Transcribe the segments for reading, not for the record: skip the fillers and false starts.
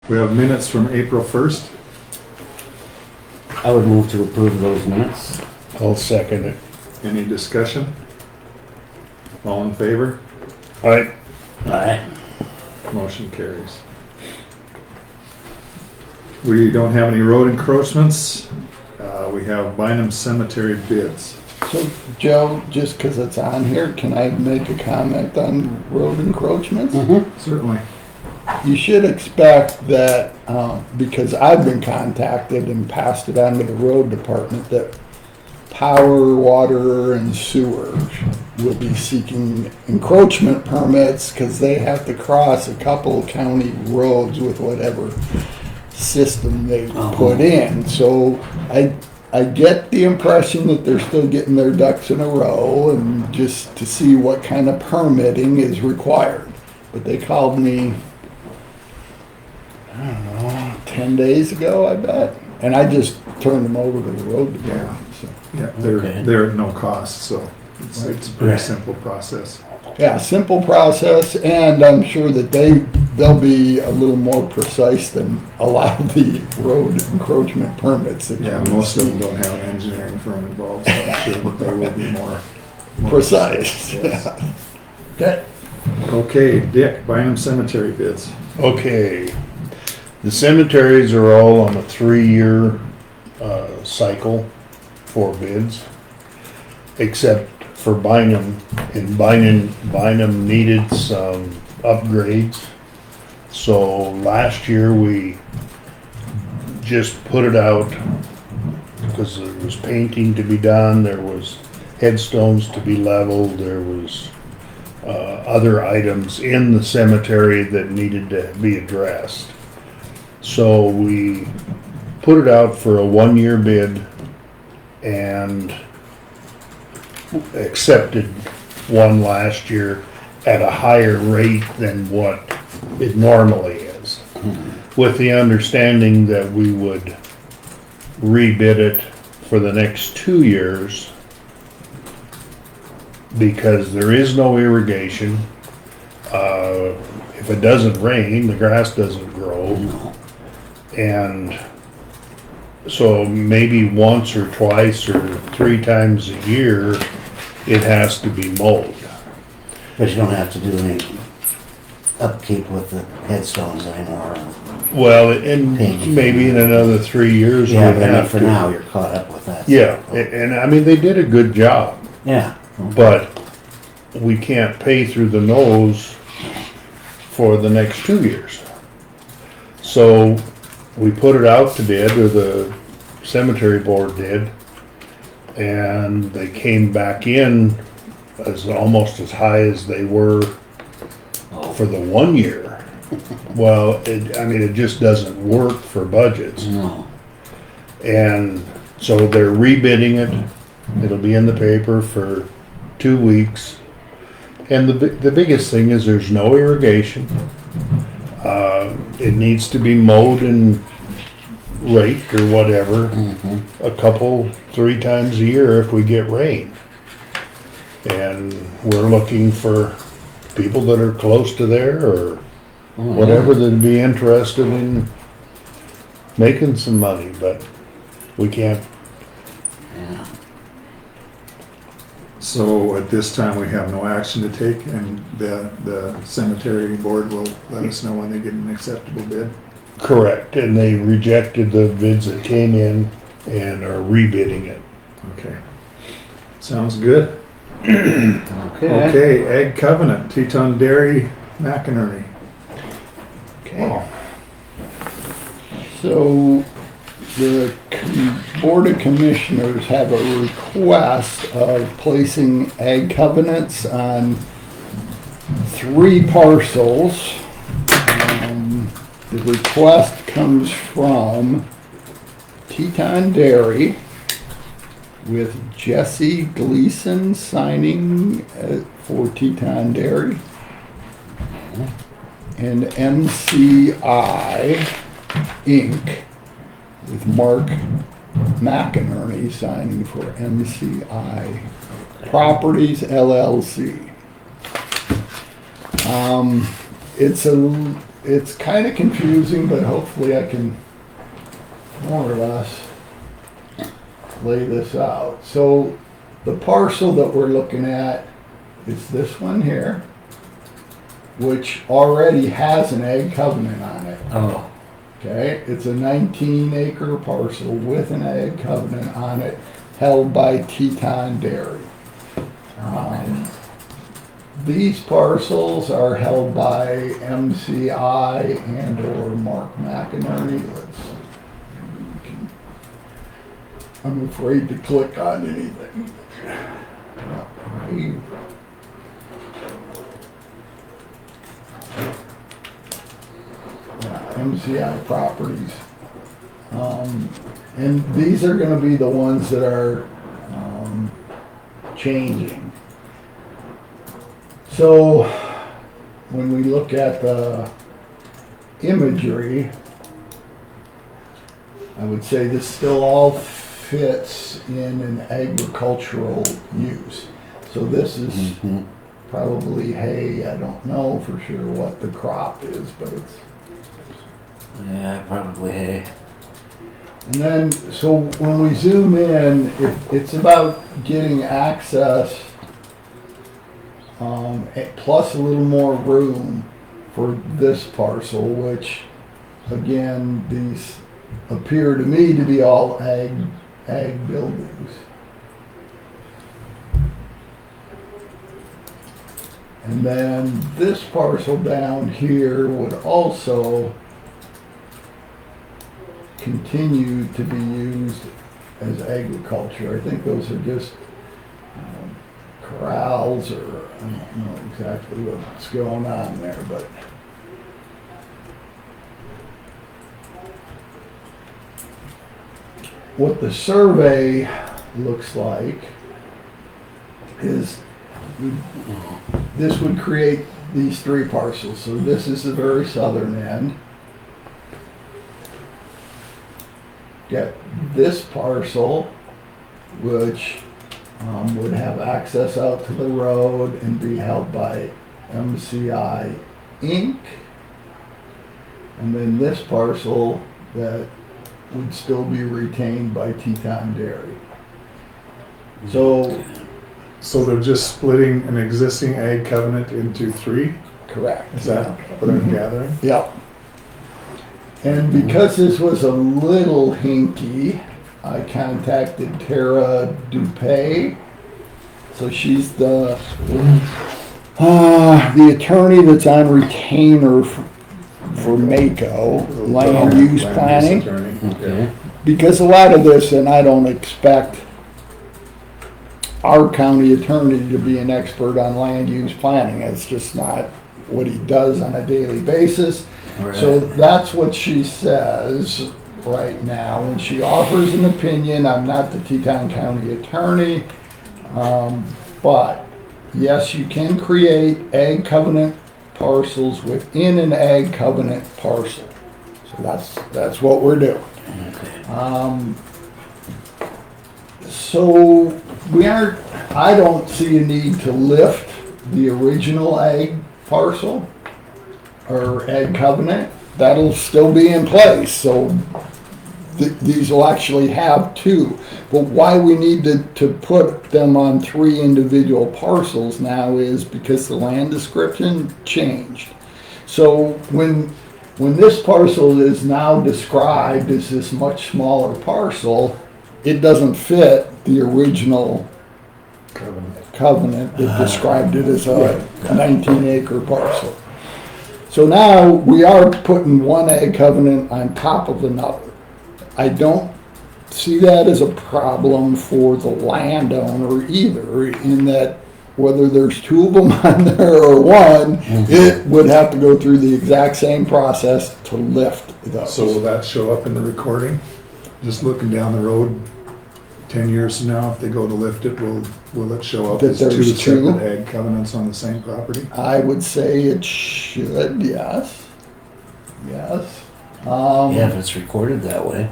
We have minutes from April 1st. I would move to approve those minutes. I'll second it. Any discussion? All in favor? Aye. Aye. Motion carries. We don't have any road encroachments. We have Bynum Cemetery bids. So, Joe, just because it's on here, can I make a comment on road encroachments? Certainly. You should expect that, because I've been contacted and passed it on to the road department, that power, water, and sewer will be seeking encroachment permits because they have to cross a couple county roads with whatever system they put in. So I get the impression that they're still getting their ducks in a row and just to see what kind of permitting is required. But they called me, I don't know, 10 days ago, I bet. And I just turned them over to the road department. So. Yeah, Okay. they're at no cost, so it's a pretty simple process. Yeah, simple process, and I'm sure that they'll be a little more precise than a lot of the road encroachment permits. That Yeah, you most of see. them don't have an engineering firm involved, so I'm sure that they will be more Precise. Yes. Okay. Okay, Dick, Bynum Cemetery bids. Okay. The cemeteries are all on a 3-year cycle for bids, except for Bynum. And Bynum needed some upgrades. So last year we just put it out because there was painting to be done, there was headstones to be leveled, there was other items in the cemetery that needed to be addressed. So we put it out for a 1-year bid and accepted one last year at a higher rate than what it normally is, with the understanding that we would rebid it for the next 2 years because there is no irrigation. If it doesn't rain, the grass doesn't grow. And so maybe once or twice or 3 times a year, it has to be mowed. But you don't have to do any upkeep with the headstones anymore. Well, and maybe in another 3 years. Yeah, we'd but I mean, have for to. now, you're caught up with that. Yeah, and I mean, they did a good job, Yeah. but we can't pay through the nose for the next 2 years. So we put it out to bid, or the cemetery board did, and they came back in as almost as high as they were for the 1 year. Well, it just doesn't work for budgets. No. And so they're rebidding it. It'll be in the paper for 2 weeks. And the biggest thing is there's no irrigation. It needs to be mowed and raked or whatever a couple, 3 times a year if we get rain. And we're looking for people that are close to there or whatever that'd be interested in making some money, but we can't. Yeah. So at this time, we have no action to take, and the cemetery board will let us know when they get an acceptable bid. Correct, and they rejected the bids that came in and are rebidding it. Okay. Sounds good. Okay. Okay, Ag Covenant, Teton Dairy, McInerney. Okay. So the Board of Commissioners have a request of placing ag covenants on 3 parcels. The request comes from Teton Dairy with Jesse Gleason signing for Teton Dairy, and MCI Inc. with Mark McInerney signing for MCI Properties LLC. It's it's kind of confusing, but hopefully I can more or less lay this out. So the parcel that we're looking at is this one here, which already has an ag covenant on it. Oh, Okay, it's a 19-acre parcel with an ag covenant on it, held by Teton Dairy. These parcels are held by MCI and or Mark McInerney. I'm afraid to click on anything. MCI properties. And these are gonna be the ones that are changing. So when we look at the imagery, I would say this still all fits in an agricultural use. So this is probably hay. I don't know for sure what the crop is, but it's. yeah, probably hay. And then, so when we zoom in, it's about getting access, plus a little more room for this parcel, which, again, these appear to me to be all ag buildings. And then this parcel down here would also continue to be used as agriculture. I think those are just corrals, or I don't know exactly what's going on there, but what the survey looks like is this would create these three parcels. So this is the very southern end. Get this parcel, which would have access out to the road and be held by MCI Inc. And then this parcel that would still be retained by Teton Dairy. So, they're just splitting an existing ag covenant into three? correct. Is that what I'm gathering? Yep. And because this was a little hinky, I contacted Tara Dupay. So she's the attorney that's on retainer for MACO, land use planning. Okay. Because a lot of this, and I don't expect our county attorney to be an expert on land use planning. It's just not what he does on a daily basis. Right. So that's what she says right now. When she offers an opinion, I'm not the Teton County attorney, but yes, you can create ag covenant parcels within an ag covenant parcel. So that's what we're doing. Okay. So I don't see a need to lift the original ag parcel or ag covenant. That'll still be in place, so these will actually have two. But why we need to put them on three individual parcels now is because the land description changed. So when this parcel is now described as this much smaller parcel, it doesn't fit the original covenant that described it as a 19-acre parcel. So now we are putting one ag covenant on top of another. I don't see that as a problem for the landowner either, in that whether there's two of them on there or one, it would have to go through the exact same process to lift those. So will that show up in the recording? Just looking down the road, 10 years from now, if they go to lift it, will it show up That as two there's two? separate ag covenants on the same property? I would say it should, yes. Yes. Yeah, if it's recorded that way.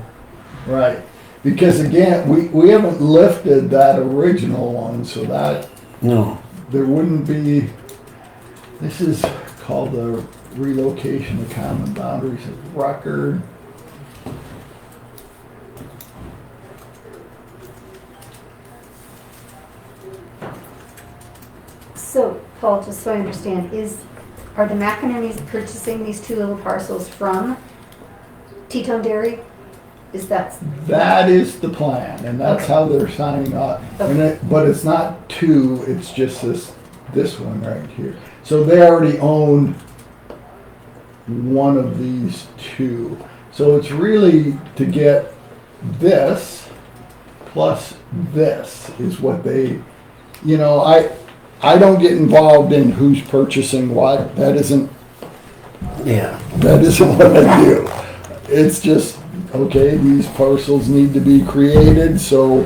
Right. Because again, we haven't lifted that original one, so that No. there wouldn't be, this is called the relocation of common boundaries of record. So, Paul, just so I understand, are the McInerney's purchasing these two little parcels from Teton Dairy? Is that? That is the plan, and that's how they're signing up. But it's not two, it's just this one right here. So they already own one of these two. So it's really to get this plus this is what they, I don't get involved in who's purchasing what. That isn't what I do. It's just, okay, these parcels need to be created, so,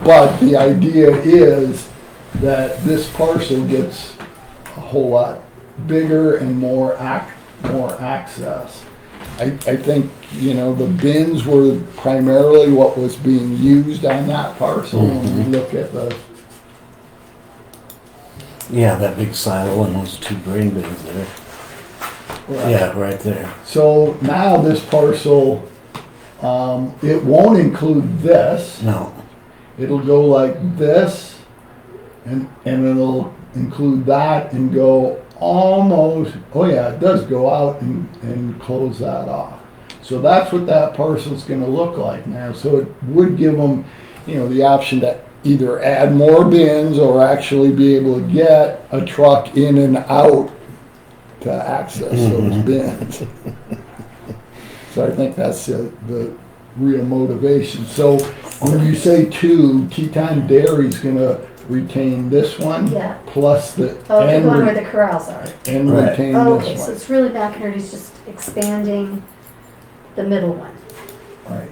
but the idea is that this parcel gets a whole lot bigger and more access. I think, the bins were primarily what was being used on that parcel when we look at the. Yeah, that big silo and those two grain bins there. Right. Yeah, right there. So now this parcel, it won't include this. No, It'll go like this, and it'll include that and go almost, oh yeah, it does go out and close that off. So that's what that parcel's gonna look like now. So it would give them, the option to either add more bins or actually be able to get a truck in and out to access those bins. So I think that's the real motivation. So when you say two, Teton Dairy's gonna retain this one. Yeah. Plus the. Oh, the and one re- where the corrals are. And Right. retain Oh, okay, this so one. it's really McInerney's just expanding the middle one. Right,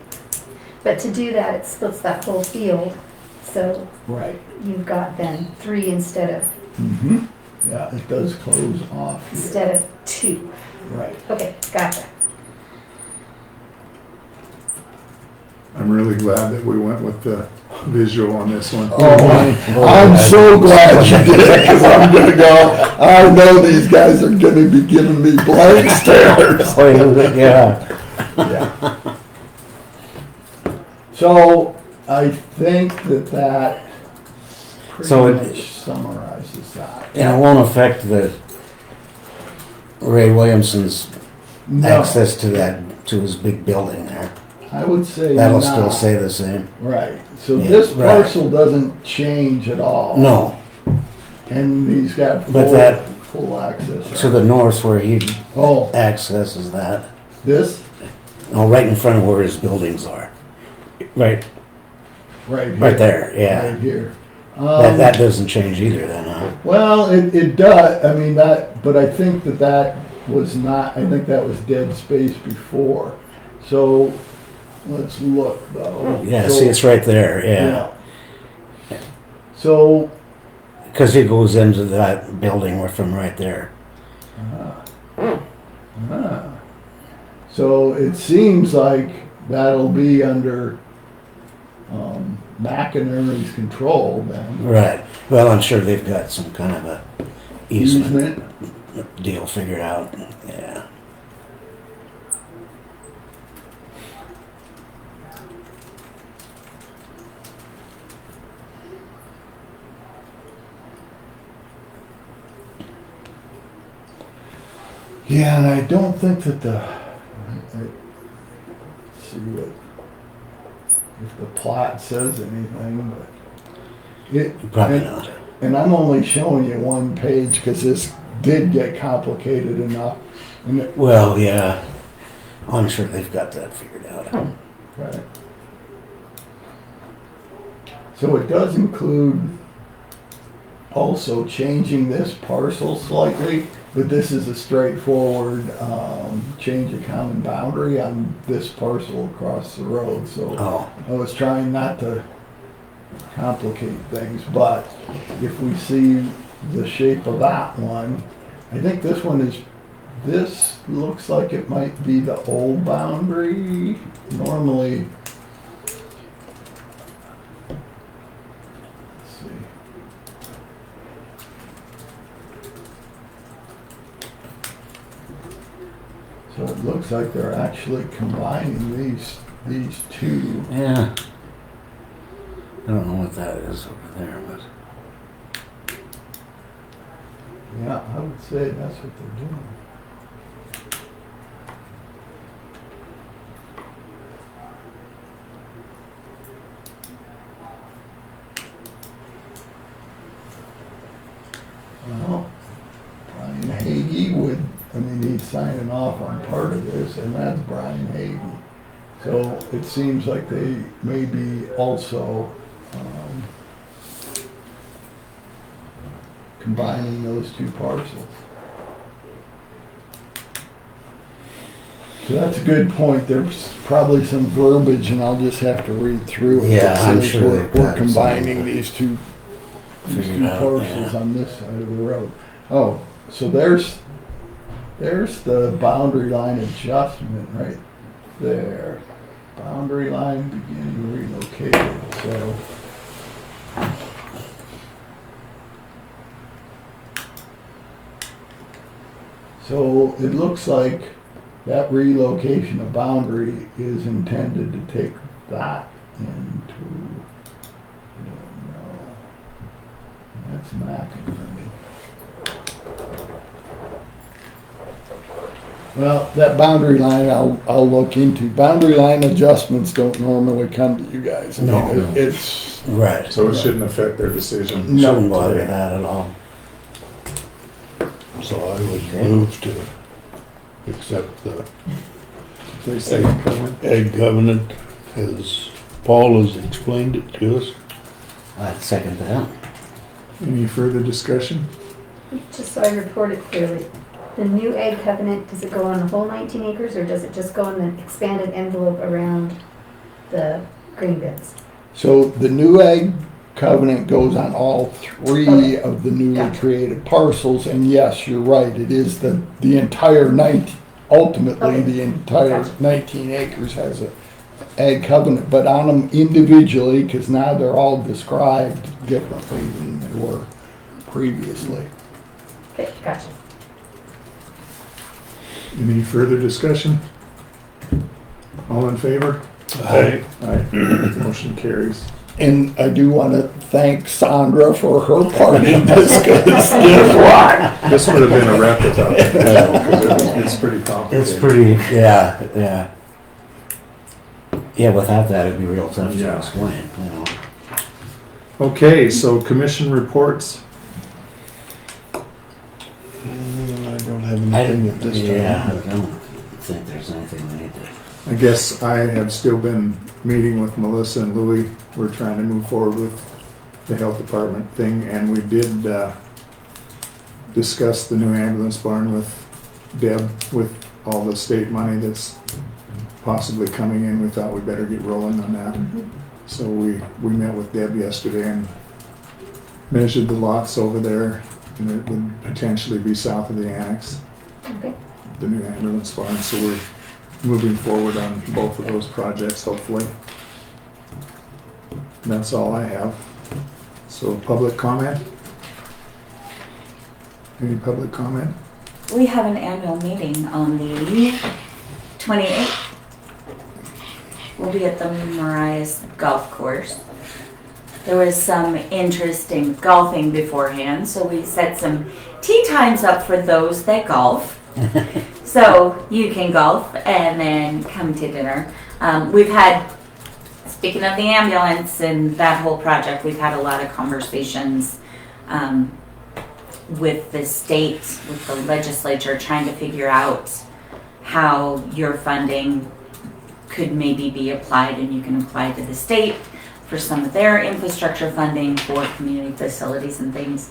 But to do that, it splits that whole field, so right. you've got then 3 instead of Yeah, it does close off here. 2. Right. Okay, gotcha. I'm really glad that we went with the visual on this one. Oh, I'm so glad you did, because I'm gonna go, I know these guys are gonna be giving me blank stares. yeah. Yeah. So, I think that So pretty it- much summarizes that. And it won't affect the Ray Williamson's No, access to his big building there. I would say That'll not. still stay the same. Right, so Yeah, this right. parcel doesn't change at all. No, And he's got But that- full access. to the north where he Oh, accesses that. this, No, right in front of where his buildings are. Right, right here. right there, yeah. Right here. That doesn't change either then, huh? Well, it does, I mean, but I think that was not, I think that was dead space before. So, let's look though. Yeah, So- see, it's right there, yeah. So, Because he goes into that building from right there. so it seems like that'll be under, McInerney's control then. Right. Well, I'm sure they've got some kind of a easement Easement. deal figured out, yeah. Yeah, and I don't think that let's see if the plot says anything, but Probably and- not. And I'm only showing you one page because this did get complicated enough. And Well, yeah. I'm sure they've got that figured out. right. So it does include also changing this parcel slightly, but this is a straightforward change of common boundary on this parcel across the road. So Oh, I was trying not to complicate things, but if we see the shape of that one, I think this looks like it might be the old boundary. Normally, let's see. like they're actually combining these two. Yeah. I don't know what that is over there, but Yeah, I would say that's what they're doing. Well, Brian Hagee he's signing off on part of this, and that's Brian Hagee. So it seems like they may be also combining those two parcels. So that's a good point. There's probably some verbiage, and I'll just have to read through it. Yeah, that I'm says sure we're they've got combining some these two figured out, parcels yeah. on this side of the road. Oh, so there's the boundary line adjustment right there. Boundary line beginning relocated. So it looks like that relocation of boundary is intended to take that into, I don't know, that's McInerney. Well, that boundary line I'll look into. Boundary line adjustments don't normally come to you guys. I mean, No. It's, right. So it shouldn't affect their decision. No. Shouldn't bother that at all. So I would move to accept the They say, egg covenant as Paul has explained it to us. I'd second that. any further discussion? Just so I report it clearly, the new ag covenant, does it go on the whole 19 acres or does it just go in the expanded envelope around the grain bins? so the new ag covenant goes on all three Okay. of the newly Gotcha. created parcels, and yes, you're right, it is the entire 19, ultimately, Okay. the entire Gotcha. 19 acres has a ag covenant, but on them individually, because now they're all described differently than they were previously. Okay, gotcha. Any further discussion? All in favor? Aye. Aye. Motion carries. And I do want to thank Sandra for her part in this, because guess what? This would have been a wrap without that, it's pretty complicated. It's pretty, yeah. Yeah, without that, it'd be real tough to Yeah. explain, you know. Okay, so commission reports. I don't have anything at this time. Yeah, I don't think there's anything we need to. I guess I have still been meeting with Melissa and Louie. We're trying to move forward with the health department thing, and we did discuss the new ambulance barn with Deb, with all the state money that's possibly coming in. We thought we better get rolling on that. So we met with Deb yesterday and measured the lots over there, and it would potentially be south of the annex, Okay. the new ambulance barn. So we're moving forward on both of those projects, hopefully. That's all I have. So public comment? Any public comment? We have an annual meeting on the 28th. We'll be at the Mariah's Golf Course. There was some interest in golfing beforehand, so we set some tee times up for those that golf. So you can golf and then come to dinner. We've had, speaking of the ambulance and that whole project, we've had a lot of conversations with the state, with the legislature, trying to figure out how your funding could maybe be applied, and you can apply to the state for some of their infrastructure funding for community facilities and things.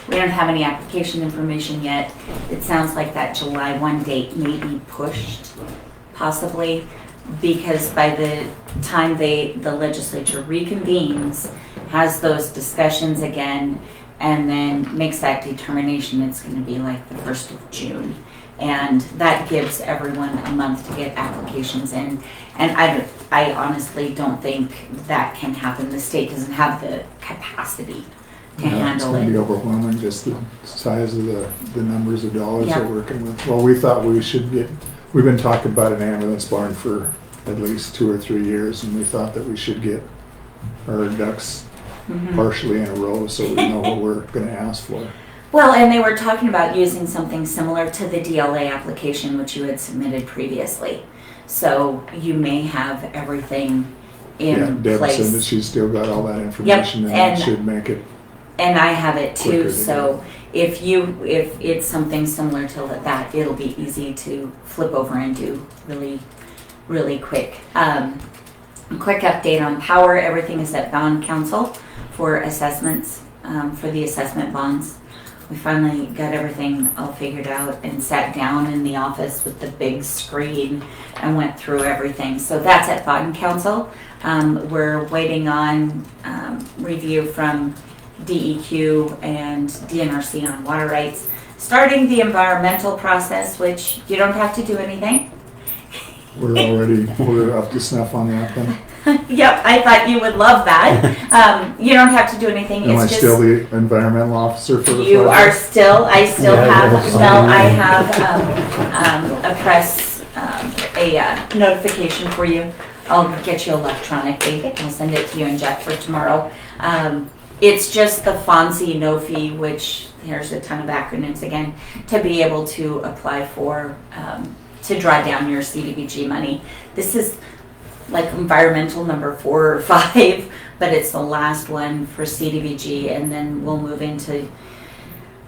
We don't have any application information yet. It sounds like that July 1 date may be pushed, possibly, because by the time the legislature reconvenes, has those discussions again, and then makes that determination, it's going to be like the 1st of June. And that gives everyone a month to get applications in. And I honestly don't think that can happen. The state doesn't have the capacity to It's handle gonna be it. overwhelming, just the size of the numbers of dollars Yeah. they're working with. Well, we thought we should get we've been talking about an ambulance barn for at least 2 or 3 years, and we thought that we should get our ducks partially in a row so we know what we're gonna ask for. Well, and they were talking about using something similar to the DLA application which you had submitted previously. So you may have everything Yeah, in Deb said that place. she's still got all that information and and- it should make it, And I have it Quicker too, to so if it's something similar to that, it'll be easy to flip over and do really, really quick. Quick update on power, everything is at bond council for assessments, for the assessment bonds. We finally got everything all figured out and sat down in the office with the big screen and went through everything. So that's at bond council. We're waiting on review from DEQ and DNRC on water rights. Starting the environmental process, which you don't have to do anything. we're up to snuff on that then. Yep, I thought you would love that. You don't have to do anything. Am I It's still just the environmental officer for the you are project? still. I still Yeah, have. that's Well, fine. I have a press a notification for you. I'll get you electronically. I'll send it to you and Jeff for tomorrow. It's just the FONSI no fee, which there's a ton of acronyms again, to be able to apply for to draw down your CDBG money. This is like environmental number 4 or 5, but it's the last one for CDBG, and then we'll move into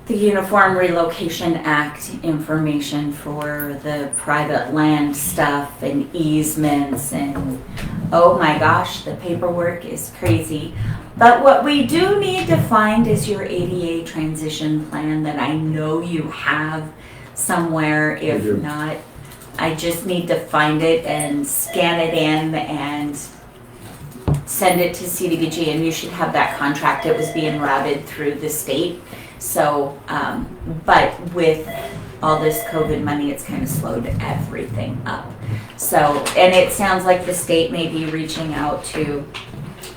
the Uniform Relocation Act information for the private land stuff and easements, and oh my gosh, the paperwork is crazy. But what we do need to find is your ADA transition plan that I know you have somewhere. We If do. not, I just need to find it and scan it in and send it to CDBG, and you should have that contract. It was being routed through the state. So, but with all this COVID money, it's kind of slowed everything up. So, and it sounds like the state may be reaching out to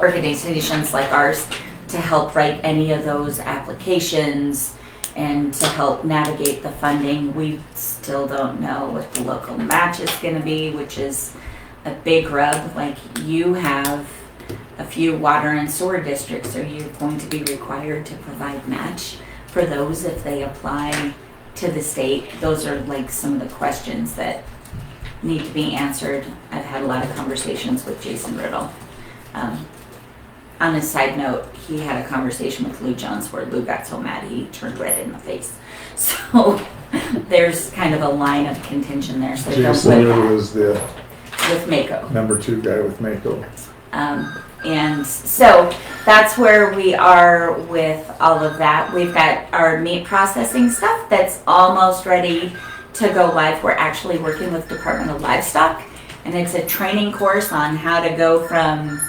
organizations like ours to help write any of those applications and to help navigate the funding. We still don't know what the local match is going to be, which is a big rub. Like, you have a few water and sewer districts. Are you going to be required to provide match for those if they apply to the state? Those are like some of the questions that need to be answered. I've had a lot of conversations with Jason Riddle. On a side note, he had a conversation with Lou Jones where Lou got so mad he turned red in the face. So there's kind of a line of contention there. So don't Jason put Riddle that was the with Mako. number 2 guy with Mako. And so that's where we are with all of that. We've got our meat processing stuff that's almost ready to go live. We're actually working with Department of Livestock, and it's a training course on how to go from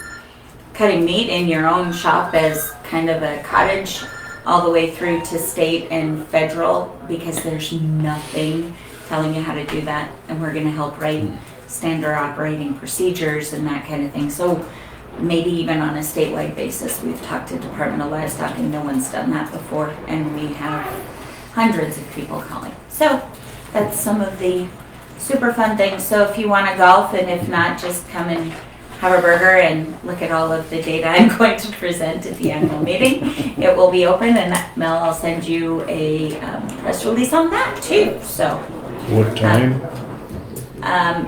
cutting meat in your own shop as kind of a cottage all the way through to state and federal, because there's nothing telling you how to do that, and we're going to help write standard operating procedures and that kind of thing. So maybe even on a statewide basis, we've talked to Department of Livestock and no one's done that before, and we have hundreds of people calling. So that's some of the super fun things. So if you want to golf, and if not, just come and have a burger and look at all of the data I'm going to present at the annual meeting. It will be open, and Mel, I'll send you a press release on that too. So What time?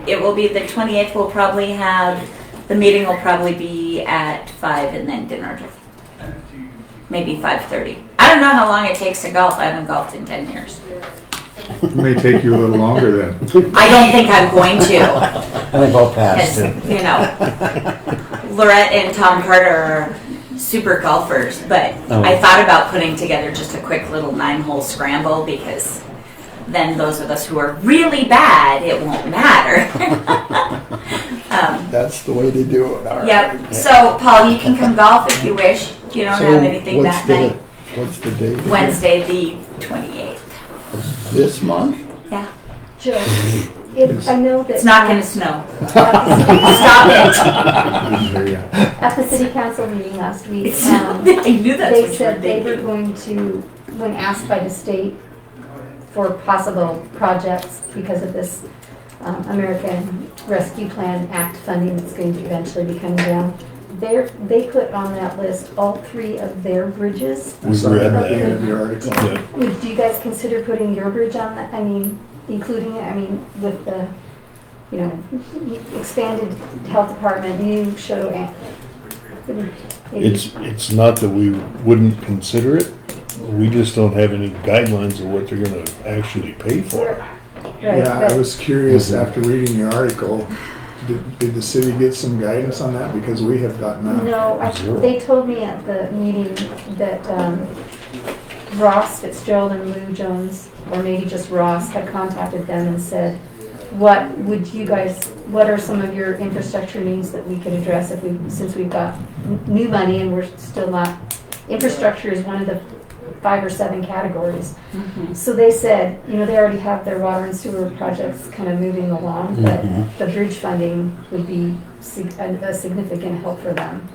it will be the 28th. We'll probably have, the meeting will probably be at 5 and then dinner. Maybe 5:30. I don't know how long it takes to golf. I haven't golfed in 10 years. It may take you a little longer then. I don't think I'm going to. I think I'll pass Because, too. you know, Lorette and Tom Carter are super golfers, but Oh. I thought about putting together just a quick little 9-hole scramble, because then those of us who are really bad, it won't matter. That's the way to do it, all right. Yep. So, Paul, you can come golf if you wish. You don't So have anything what's that the- night. What's the date? Wednesday, the 28th. This month? Yeah. Joe, I know that. It's not going to snow. At Stop it. I didn't hear ya. the city council meeting last week, I knew that's they what you were said they were thinking. going to, when asked by the state for possible projects because of this American Rescue Plan Act funding that's going to eventually be coming down. They put on that list all 3 of their bridges. I saw read that at the that. end of your article. Yeah. Do you guys consider putting your bridge on that? I mean, including it, I mean, with the, you know, expanded health department, new Choteau. It's not that we wouldn't consider it, we just don't have any guidelines of what they're gonna actually pay for. Yeah, I was curious after reading your article, did the city get some guidance on that? Because we have gotten none. No, they told me at the meeting that Ross Fitzgerald and Lou Jones, or maybe just Ross, had contacted them and said, what are some of your infrastructure needs that we could address since we've got new money and we're still not, infrastructure is one of the 5 or 7 categories. So they said, you know, they already have their water and sewer projects kind of moving along, but the bridge funding would be a significant help for them.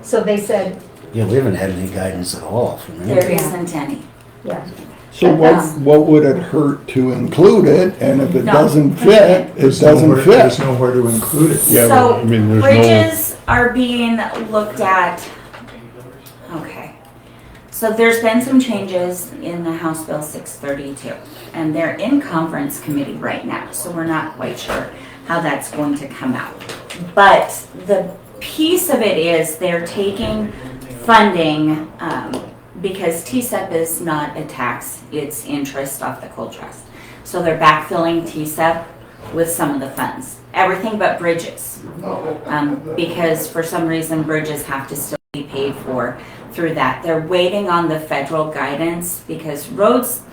So they said, Yeah, we haven't had any guidance at all from them. There isn't any. yeah. So what would it hurt to include it, and if it No. doesn't fit, it doesn't There's fit? nowhere to include it. Yeah, So, I mean, there's bridges are being looked at, okay. So there's been some changes in the House Bill 632, and they're in conference committee right now, so we're not quite sure how that's going to come out. But the piece of it is they're taking funding, because TSEP is not a tax, it's interest off the coal trust. So they're backfilling TSEP with some of the funds, everything but bridges. Because for some reason bridges have to still be paid for through that. They're waiting on the federal guidance because roads,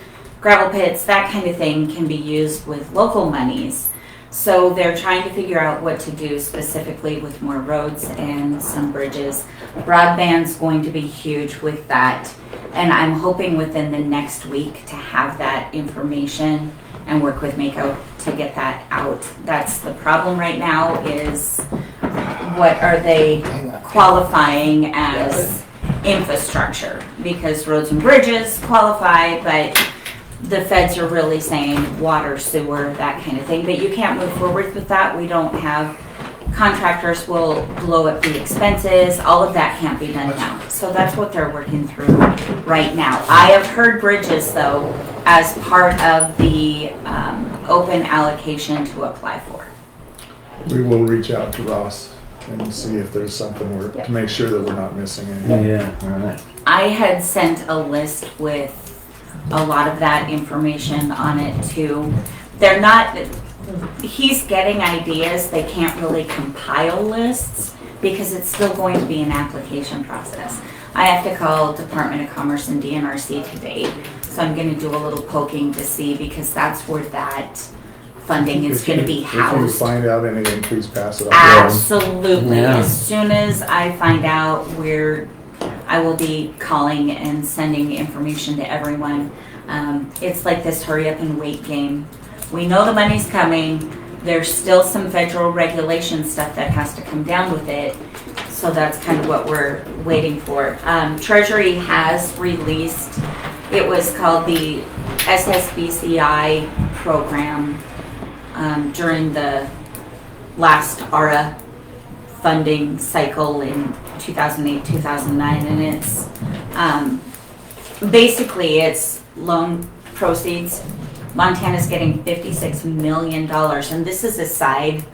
gravel pits, that kind of thing can be used with local monies. So they're trying to figure out what to do specifically with more roads and some bridges. Broadband's going to be huge with that. And I'm hoping within the next week to have that information and work with Mako to get that out. That's the problem right now is what are they qualifying as infrastructure? Because roads and bridges qualify, but the feds are really saying water, sewer, that kind of thing, but you can't move forward with that. We don't have, contractors will blow up the expenses, all of that can't be done now. So that's what they're working through right now. I have heard bridges though, as part of the open allocation to apply for. We will reach out to Ross and see if there's something to make sure that we're not missing anything. Yeah, all right. I had sent a list with a lot of that information on it too. They're not, he's getting ideas, they can't really compile lists because it's still going to be an application process. I have to call Department of Commerce and DNRC today, so I'm gonna do a little poking to see because that's where that funding is gonna be If you housed. find out anything, please pass it on. Absolutely, Yeah. as soon as I find out where I will be calling and sending information to everyone. It's like this hurry up and wait game. We know the money's coming. There's still some federal regulation stuff that has to come down with it. So that's kind of what we're waiting for. Treasury has released, it was called the SSBCI program during the last ARA funding cycle in 2008, 2009, and it's basically it's loan proceeds. Montana's getting $56 million, and this is aside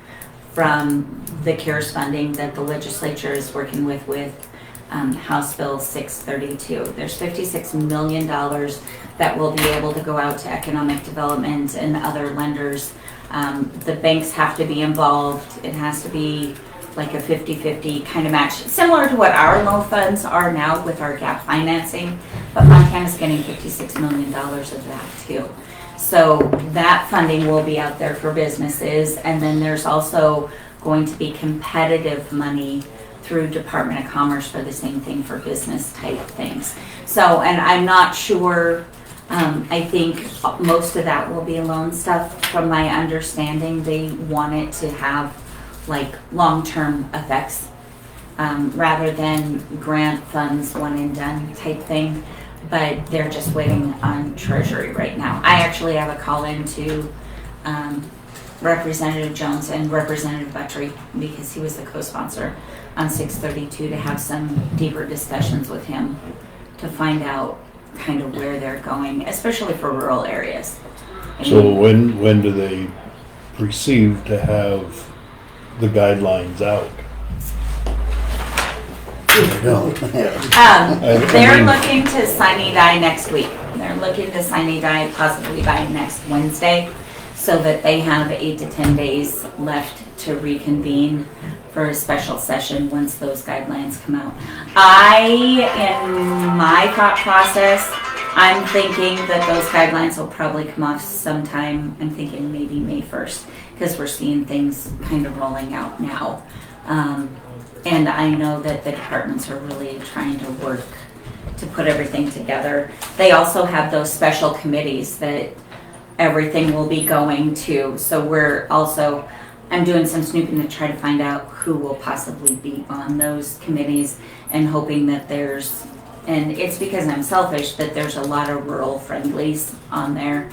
from the CARES funding that the legislature is working with House Bill 632. There's $56 million that will be able to go out to economic development and other lenders. The banks have to be involved. It has to be like a 50-50 kind of match, similar to what our loan funds are now with our gap financing, but Montana's getting $56 million of that too. So that funding will be out there for businesses, and then there's also going to be competitive money through Department of Commerce for the same thing for business type things. So, and I'm not sure, I think most of that will be loan stuff. From my understanding, they want it to have like long-term effects rather than grant funds one and done type thing, but they're just waiting on Treasury right now. I actually have a call into Representative Jones and Representative Buttrey, because he was the co-sponsor on 632, to have some deeper discussions with him to find out kind of where they're going, especially for rural areas. So when do they perceive to have the guidelines out? No. They're mean- looking to sine die next week. They're looking to sine die possibly by next Wednesday, so that they have 8 to 10 days left to reconvene for a special session once those guidelines come out. In my thought process, I'm thinking that those guidelines will probably come off sometime, I'm thinking maybe May 1st, because we're seeing things kind of rolling out now. And I know that the departments are really trying to work to put everything together. They also have those special committees that everything will be going to. So I'm doing some snooping to try to find out who will possibly be on those committees, and hoping that and it's because I'm selfish, that there's a lot of rural friendlies on there,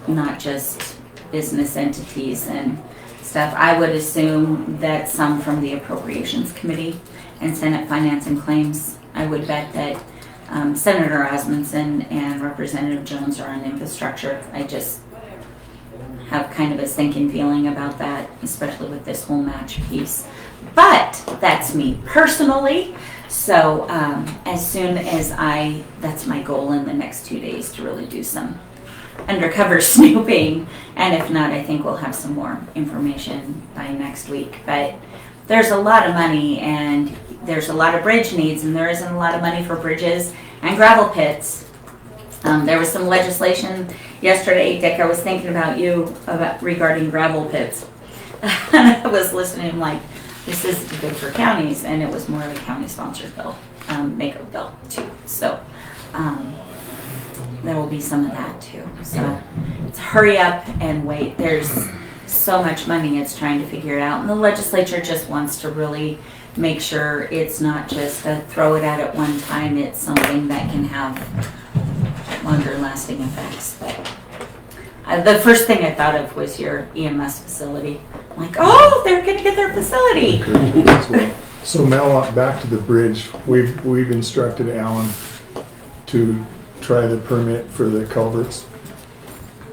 not just business entities and stuff. I would assume that some from the Appropriations Committee and Senate Finance and Claims. I would bet that Senator Osmondson and Representative Jones are on infrastructure. I just have kind of a sinking feeling about that, especially with this whole match piece. But that's me personally. So as soon as that's my goal in the next 2 days, to really do some undercover snooping. And if not, I think we'll have some more information by next week. But there's a lot of money, and there's a lot of bridge needs, and there isn't a lot of money for bridges and gravel pits. There was some legislation yesterday, Dick, I was thinking about you regarding gravel pits. And I was listening like, this is good for counties, and it was more of a county-sponsored bill, make-up bill too. So there will be some of that too. So it's hurry up and wait. There's so much money, it's trying to figure it out. And the legislature just wants to really make sure it's not just a throw it at one time, it's something that can have longer lasting effects. But the first thing I thought of was your EMS facility. I'm like, oh, they're gonna get their facility. So Mel, back to the bridge, we've instructed Alan to try the permit for the culverts.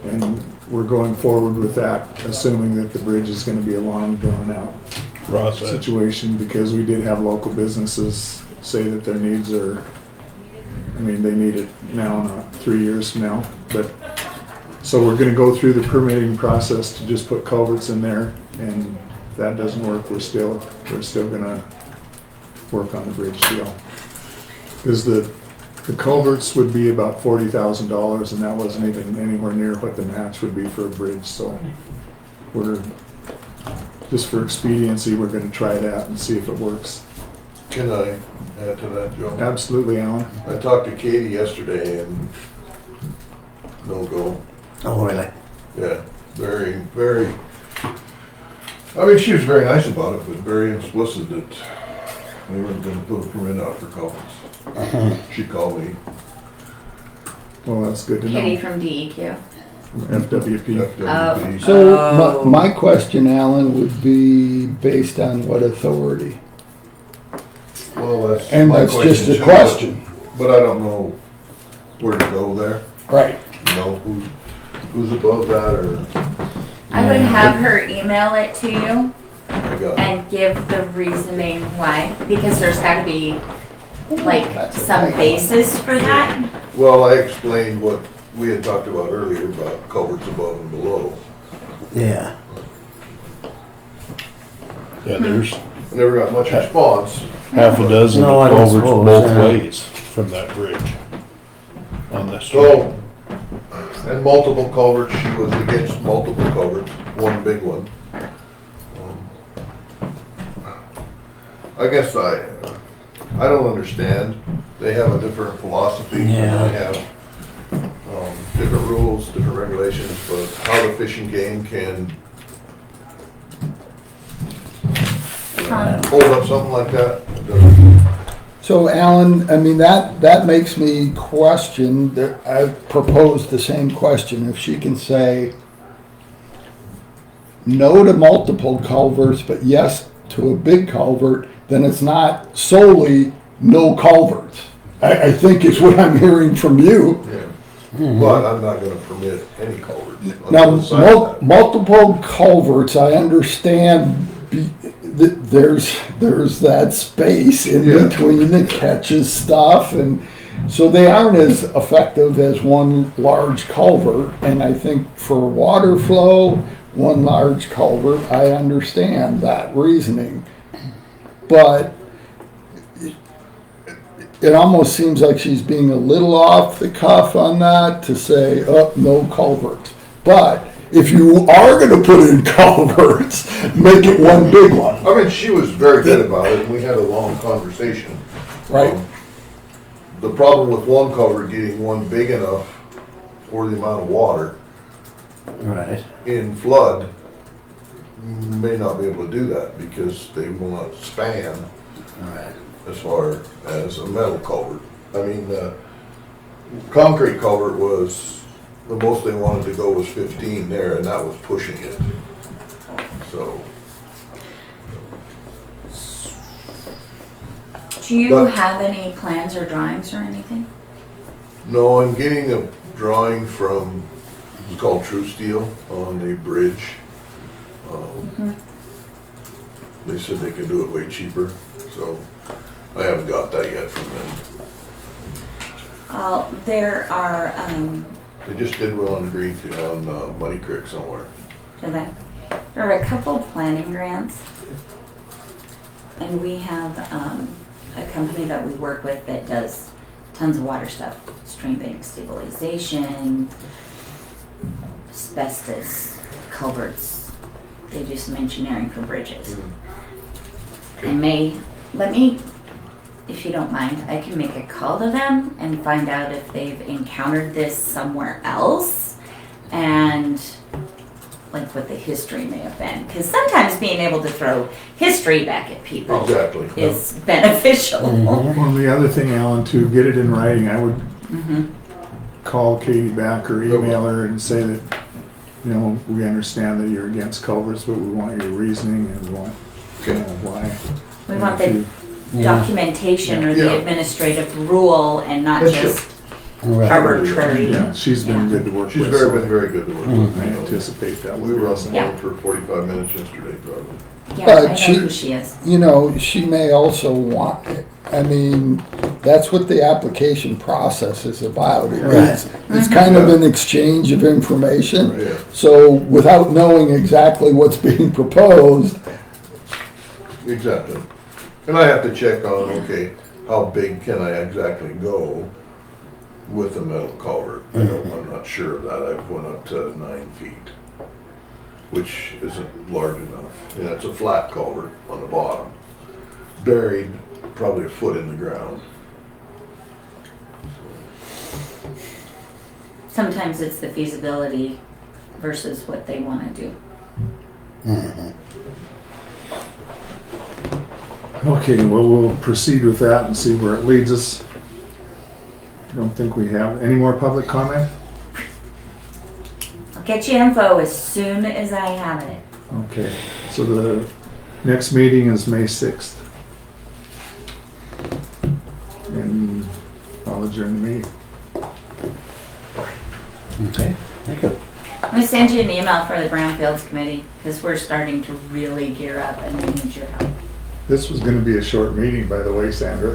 And we're going forward with that, assuming that the bridge is gonna be a long, drawn out Process. situation, because we did have local businesses say that their needs are, they need it now, not 3 years from now. But, so we're gonna go through the permitting process to just put culverts in there, and if that doesn't work, we're still gonna work on the bridge deal. Because the culverts would be about $40,000, and that wasn't even anywhere near what the match would be for a bridge, so just for expediency, we're gonna try that and see if it works. Can I add to that, Joe? Absolutely, Alan. I talked to Katie yesterday and no go. Oh, really? Yeah, very, she was very nice about it, but very explicit that they weren't gonna put a permit out for culverts. She called me. Well, that's good to Kitty know. from DEQ. FWP. FWP. So my question, Alan, would be based on what authority? Well, that's And my that's just question a too, question. But I don't know where to go there, Right. you know, who's above that, or I would have her email it to you I got. and give the reasoning why, because there's gotta be like That's some okay. basis for that. Well, I explained what we had talked about earlier about culverts above and below. Yeah. Yeah, there's I never got much response. half a dozen No, I don't culverts suppose, both yeah. ways from that bridge on this street. So, and multiple culverts, she was against multiple culverts, one big one. I guess I don't understand. They have a different philosophy, and Yeah. they have different rules, different regulations, but how the fishing game can hold up something like that. it doesn't- So Alan, that makes me question, I proposed the same question, if she can say, no to multiple culverts, but yes to a big culvert, then it's not solely no culverts. I think is what I'm hearing from you. Yeah. But I'm not gonna permit any culverts. Now, on the side of that. multiple culverts, I understand, there's that space in Yeah. between that catches stuff, and so they aren't as effective as one large culvert, and I think for water flow, one large culvert, I understand that reasoning. But it almost seems like she's being a little off the cuff on that to say, oh, no culverts. But if you are gonna put in culverts, make it one big one, I mean, she was very good about it, and we had a long conversation. right? The problem with one culvert getting one big enough for the amount of water Right. in flood may not be able to do that because they will not span Right. as far as a metal culvert. I mean, concrete culvert was, the most they wanted to go was 15 there, and that was pushing it. So, Do you But- have any plans or drawings or anything? no, I'm getting a drawing from, it's called True Steel on the bridge. They said they could do it way cheaper, so I haven't got that yet from them. There are, They just did one on Greek, on Muddy Creek somewhere. there are a couple planning grants. And we have a company that we work with that does tons of water stuff. Stream bank stabilization, asbestos, culverts. They do some engineering for bridges. Let me, if you don't mind, I can make a call to them and find out if they've encountered this somewhere else and like what the history may have been. Because sometimes being able to throw history back at people Exactly. is beneficial. Well, the other thing, Alan, to get it in writing, I would Mhm. call Katie back or email her and say that, you know, we understand that you're against culverts, but we want your reasoning and we want, you know, why. We And want if the you- documentation or the Yeah. administrative rule and not That's just Right. arbitrary. Yeah, she's been good to work She's with. been so very good to work with. I you know. anticipate that. We were on the Yeah. phone for 45 minutes yesterday, probably. Yeah, I know But she- who she is. You know, she may also want, I mean, that's what the application process is about. It's kind of an exchange of information. Yeah. So without knowing exactly what's being proposed, Exactly. And I have to check on, okay, how big can I exactly go with a metal culvert? I'm not sure of that. I've went up to 9 feet, which isn't large enough. And it's a flat culvert on the bottom, buried probably a foot in the ground. Sometimes it's the feasibility versus what they want to do. Okay, well, we'll proceed with that and see where it leads us. I don't think we have any more public comment? I'll get you info as soon as I have it. Okay, so the next meeting is May 6th. And I'll adjourn the meeting. Okay, thank you. I'm going to send you an email for the Brownfields Committee because we're starting to really gear up and we need your help. This was gonna be a short meeting, by the way, Sandra.